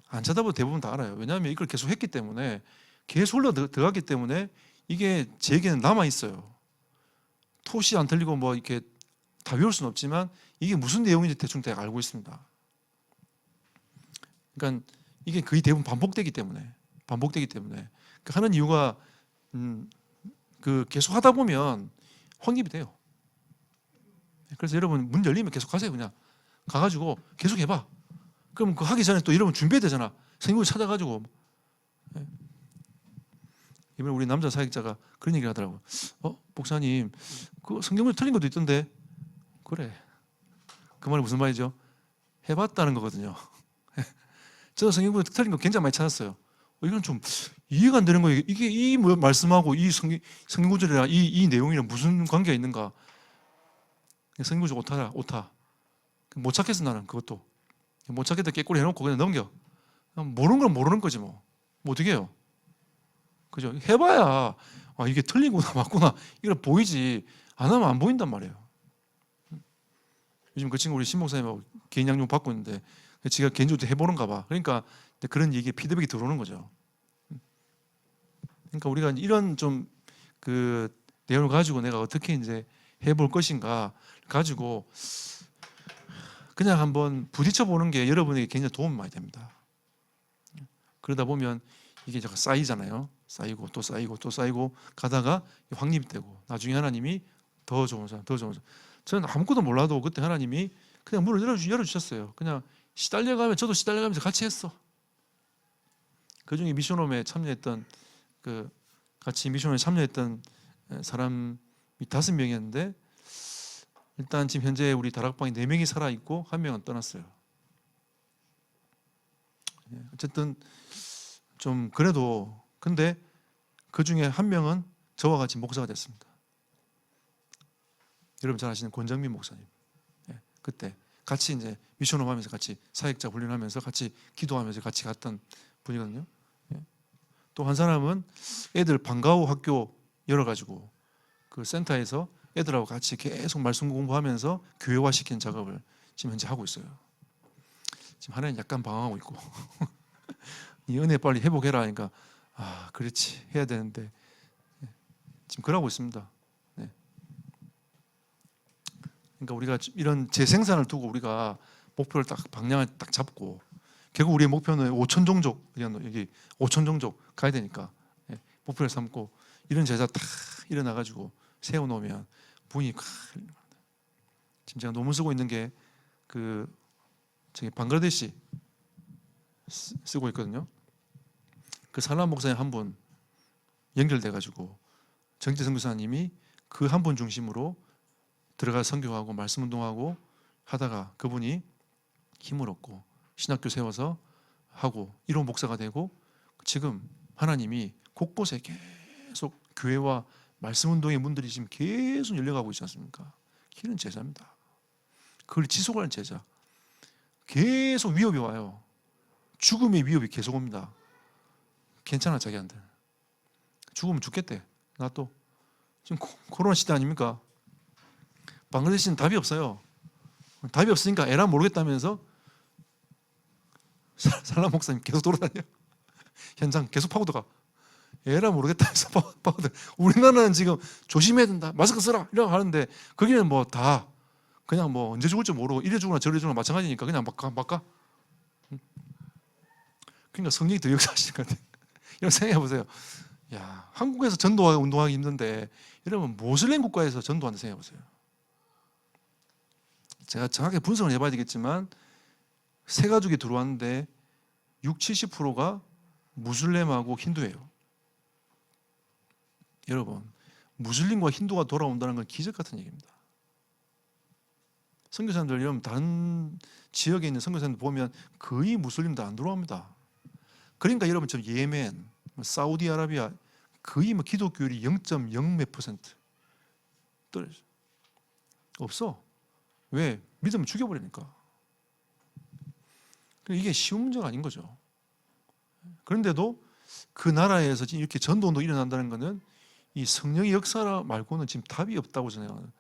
안 찾아봐도 대부분 다 알아요. 왜냐하면 이걸 계속 했기 때문에 계속 흘러 들어갔기 때문에 이게 제게는 남아 있어요. 토시 안 틀리고 뭐 이렇게 다 외울 수는 없지만 이게 무슨 내용인지 대충 다 알고 있습니다. 그러니까 이게 거의 대부분 반복되기 때문에 그 하는 이유가 그 계속 하다 보면 확립이 돼요. 그래서 여러분 문 열리면 계속 하세요. 그냥 가가지고 계속 해봐. 그럼 그 하기 전에 또 여러분 준비해야 되잖아. 성경을 찾아가지고. 이번에 우리 남자 사역자가 그런 얘기를 하더라고. 목사님, 그 성경을 틀린 것도 있던데. 그래. 그 말이 무슨 말이죠? 해봤다는 거거든요. 저도 성경을 틀린 거 굉장히 많이 찾았어요. 이건 좀 이해가 안 되는 거예요. 이게 이 말씀하고 이 성경 구절이랑 이 내용이랑 무슨 관계가 있는가? 성경 구절 오타. 못 찾겠어 나는 그것도. 못 찾겠다 깨꼬리 해놓고 그냥 넘겨. 모르는 건 모르는 거지 뭐. 뭐 어떻게 해요? 그죠? 해봐야 이게 틀리구나 맞구나 이걸 보이지. 안 하면 안 보인단 말이에요. 요즘 그 친구 우리 신목사님하고 개인 양육 받고 있는데 지가 개인적으로 해보는가 봐. 그러니까 그런 얘기에 피드백이 들어오는 거죠. 그러니까 우리가 이런 좀 그 내용을 가지고 내가 어떻게 이제 해볼 것인가 가지고 그냥 한번 부딪혀 보는 게 여러분에게 굉장히 도움이 많이 됩니다. 그러다 보면 이게 자꾸 쌓이잖아요. 쌓이고 또 쌓이고 또 쌓이고 가다가 확립이 되고 나중에 하나님이 더 좋은 사람. 저는 아무것도 몰라도 그때 하나님이 그냥 문을 열어주셨어요. 그냥 시달려가면 저도 시달려가면서 같이 했어. 그중에 미션홈에 참여했던 같이 미션홈에 참여했던 사람이 5명이었는데 일단 지금 현재 우리 다락방에 4명이 살아있고 1명은 떠났어요. 어쨌든 좀 그래도 근데 그 중에 1명은 저와 같이 목사가 됐습니다. 여러분 잘 아시는 권정민 목사님. 그때 같이 이제 미션홈 하면서 같이 사역자 훈련하면서 같이 기도하면서 같이 갔던 분이거든요. 또 한 사람은 애들 방과 후 학교 열어가지고 그 센터에서 애들하고 같이 계속 말씀 공부하면서 교회화시키는 작업을 지금 현재 하고 있어요. 지금 하나는 약간 방황하고 있고 이 은혜 빨리 회복해라 하니까 그렇지 해야 되는데 지금 그러고 있습니다. 그러니까 우리가 이런 재생산을 두고 우리가 목표를 딱 방향을 딱 잡고 결국 우리의 목표는 5천 종족 여기 5천 종족 가야 되니까 목표를 삼고 이런 제자 딱 일어나가지고 세워놓으면 분이 지금 제가 논문 쓰고 있는 게 그 저기 방글라데시 쓰고 있거든요. 그 살람 목사님 한 분 연결돼 가지고 정재 선교사님이 그 한 분 중심으로 들어가 선교하고 말씀 운동하고 하다가 그분이 힘을 얻고 신학교 세워서 하고 1호 목사가 되고 지금 하나님이 곳곳에 계속 교회와 말씀 운동의 문들이 지금 계속 열려가고 있지 않습니까? 이런 제자입니다. 그걸 지속하는 제자. 계속 위협이 와요. 죽음의 위협이 계속 옵니다. 괜찮아 자기한테. 죽으면 죽겠대. 나 또 지금 코로나 시대 아닙니까? 방글라데시는 답이 없어요. 답이 없으니까 에라 모르겠다면서 살람 목사님 계속 돌아다녀. 현장 계속 파고들어가. 에라 모르겠다 해서 파고들. 우리나라는 지금 조심해야 된다. 마스크 쓰라 이러고 하는데 거기는 뭐 다 그냥 뭐 언제 죽을지 모르고 이래 죽으나 저래 죽으나 마찬가지니까 그냥 막 가. 그러니까 성령이 더 역사하시는 것 같아요. 이런 생각해 보세요. 야, 한국에서 전도하기 운동하기 힘든데 이러면 모슬렘 국가에서 전도한다 생각해 보세요. 제가 정확하게 분석을 해봐야 되겠지만 세 가족이 들어왔는데 60-70%가 무슬림하고 힌두예요. 여러분, 무슬림과 힌두가 돌아온다는 건 기적 같은 얘기입니다. 선교사님들 여러분 다른 지역에 있는 선교사님들 보면 거의 무슬림도 안 들어옵니다. 그러니까 여러분 저 예멘, 사우디아라비아 거의 뭐 기독교율이 0.0몇 % 떨어져. 없어. 왜? 믿으면 죽여버리니까. 이게 쉬운 문제가 아닌 거죠. 그런데도 그 나라에서 지금 이렇게 전도운동이 일어난다는 것은 이 성령의 역사 말고는 지금 답이 없다고 생각해요.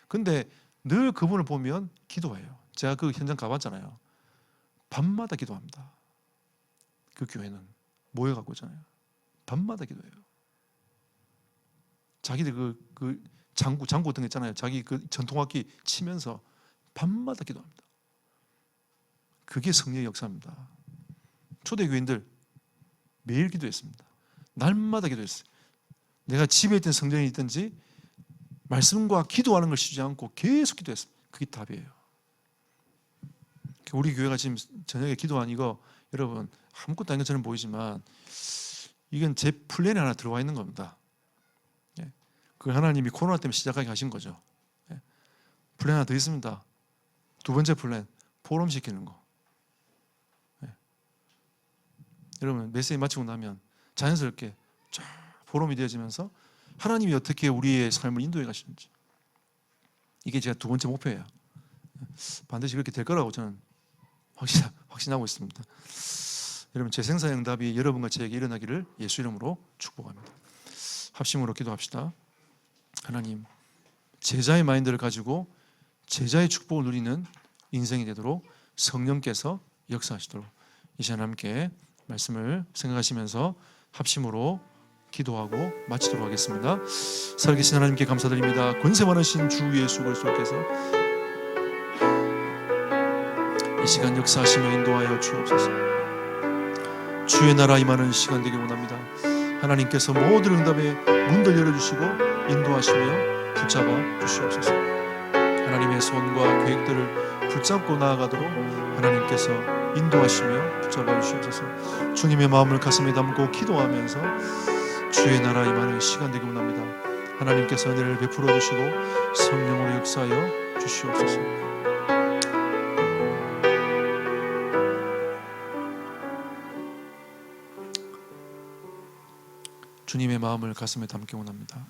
그런데 늘 그분을 보면 기도해요. 제가 그 현장 가봤잖아요. 밤마다 기도합니다. 그 교회는 모여갖고 있잖아요. 밤마다 기도해요. 자기들 그 장구 같은 거 있잖아요. 자기 그 전통악기 치면서 밤마다 기도합니다. 그게 성령의 역사입니다. 초대교인들 매일 기도했습니다. 날마다 기도했어요. 내가 집에 있든 성전에 있든지 말씀과 기도하는 걸 쉬지 않고 계속 기도했습니다. 그게 답이에요. 우리 교회가 지금 저녁에 기도한 이거 여러분 아무것도 아닌 것처럼 보이지만 이건 제 플랜에 하나 들어와 있는 겁니다. 그 하나님이 코로나 때문에 시작하게 하신 거죠. 플랜 하나 더 있습니다. 두 번째 플랜, 포럼시키는 거. 여러분 메시지 마치고 나면 자연스럽게 쫙 포럼이 되어지면서 하나님이 어떻게 우리의 삶을 인도해 가시는지 이게 제가 두 번째 목표예요. 반드시 그렇게 될 거라고 저는 확신하고 있습니다. 여러분 제 생사응답이 여러분과 저에게 일어나기를 예수 이름으로 축복합니다. 합심으로 기도합시다. 하나님 제자의 마인드를 가지고 제자의 축복을 누리는 인생이 되도록 성령께서 역사하시도록 이 시간 함께 말씀을 생각하시면서 합심으로 기도하고 마치도록 하겠습니다. 살아계신 하나님께 감사드립니다. 권세 많으신 주 예수 그리스도께서 이 시간 역사하시며 인도하여 주옵소서. 주의 나라 임하는 시간 되길 원합니다. 하나님께서 모든 응답의 문들 열어주시고 인도하시며 붙잡아 주시옵소서. 하나님의 소원과 계획들을 붙잡고 나아가도록 하나님께서 인도하시며 붙잡아 주시옵소서. 주님의 마음을 가슴에 담고 기도하면서 주의 나라 임하는 시간 되길 원합니다. 하나님께서 은혜를 베풀어 주시고 성령으로 역사하여 주시옵소서. 주님의 마음을 가슴에 담기 원합니다.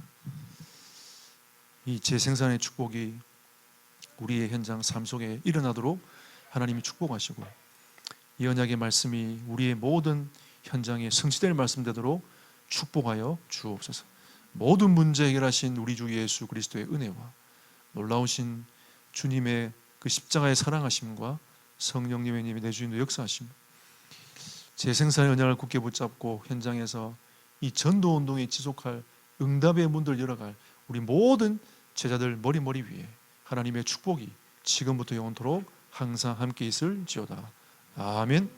이 재생산의 축복이 우리의 현장 삶 속에 일어나도록 하나님이 축복하시고 이 언약의 말씀이 우리의 모든 현장에 성취될 말씀 되도록 축복하여 주옵소서. 모든 문제 해결하신 우리 주 예수 그리스도의 은혜와 놀라우신 주님의 그 십자가의 사랑하심과 성령님의 님이 내 주인도 역사하심 재생산의 언약을 굳게 붙잡고 현장에서 이 전도운동에 지속할 응답의 문들을 열어갈 우리 모든 제자들 머리 위에 하나님의 축복이 지금부터 영원토록 항상 함께 있을지어다. 아멘.